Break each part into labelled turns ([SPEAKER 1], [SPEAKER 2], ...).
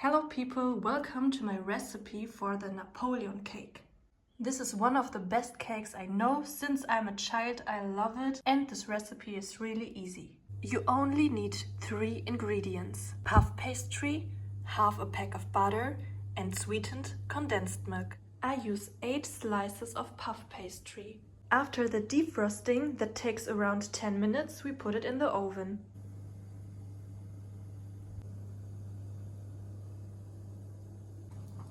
[SPEAKER 1] Hello people, welcome to my recipe for the Napoleon cake. This is one of the best cakes I know. Since I'm a child, I love it, and this recipe is really easy. You only need 3 ingredients: puff pastry, half a pack of butter, and sweetened condensed milk. I use 8 slices of puff pastry. After the defrosting, that takes around 10 minutes, we put it in the oven.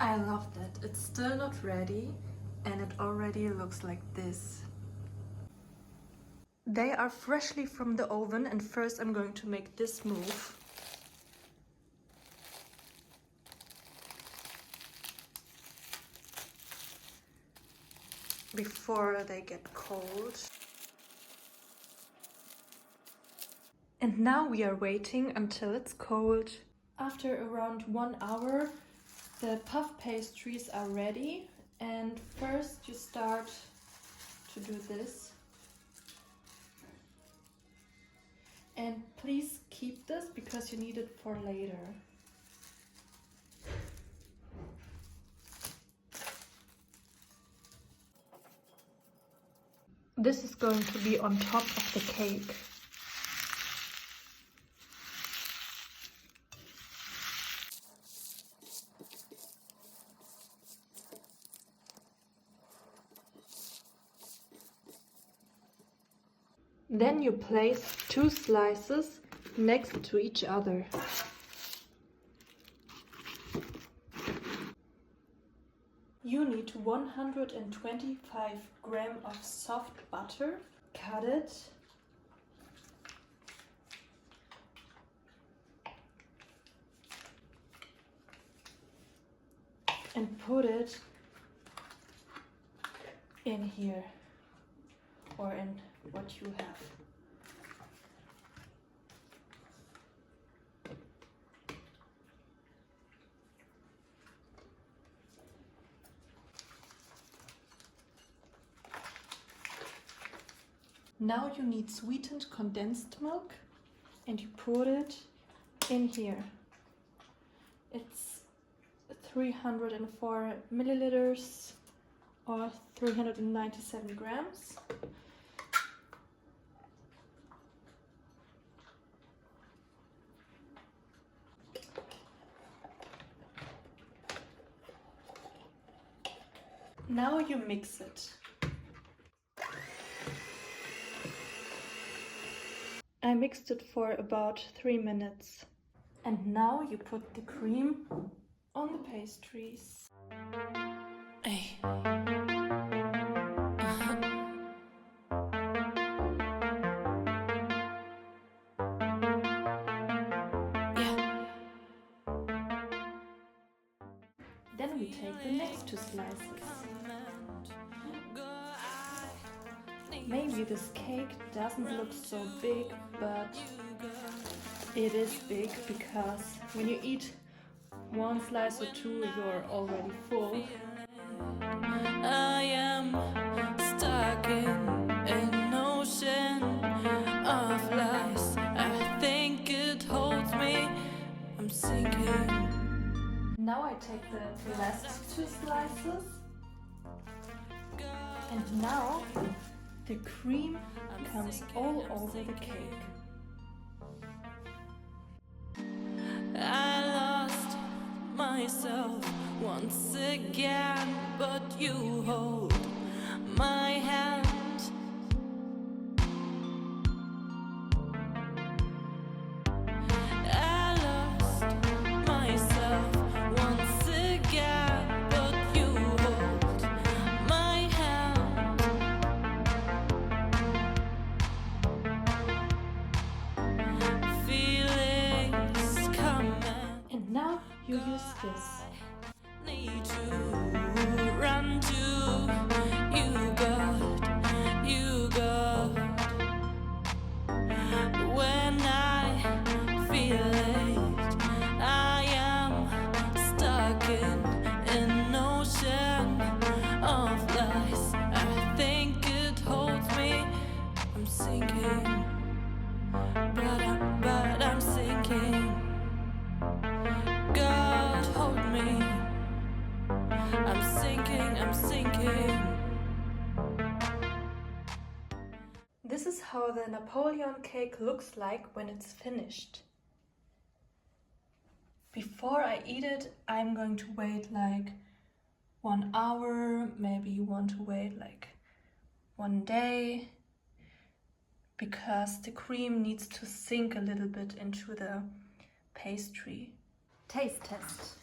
[SPEAKER 1] I love that. It's still not ready and it already looks like this. They are freshly from the oven, and first I'm going to make this move. Before they get cold. And now we are waiting until it's cold. After around 1 hour, the puff pastries are ready, and first you start to do this. And please keep this because you need it for later. This is going to be on top of the cake. Then you place 2 slices next to each other. You need 125 grams of soft butter. Cut it. And put it in here, or in what you have. Now you need sweetened condensed milk, and you put it in here. It's 304 milliliters or 397 grams. Now you mix it. I mixed it for about 3 minutes. And now you put the cream on the pastries. Hey. Then we take the next 2 slices. Maybe this cake doesn't look so big, but it is big, because when you eat 1 slice or 2, you're already full.
[SPEAKER 2] I am stuck in an ocean of lies. I think it holds me. I'm sinking.
[SPEAKER 1] Now I take the last 2 slices, and now the cream comes all over the cake.
[SPEAKER 2] I lost myself once again, but you hold my hand. I lost myself once again, but you hold my hand. Feelings come
[SPEAKER 1] And now you use this.
[SPEAKER 2] need to run to you, God. When I feel it, I am stuck in an ocean of lies. I think it holds me. I'm sinking, but I'm sinking. God. I'm sinking.
[SPEAKER 1] This is how the Napoleon cake looks like when it's finished. Before I eat it, I'm going to wait like 1 hour, maybe you want to wait like 1 day, because the cream needs to sink a little bit into the pastry. Taste test.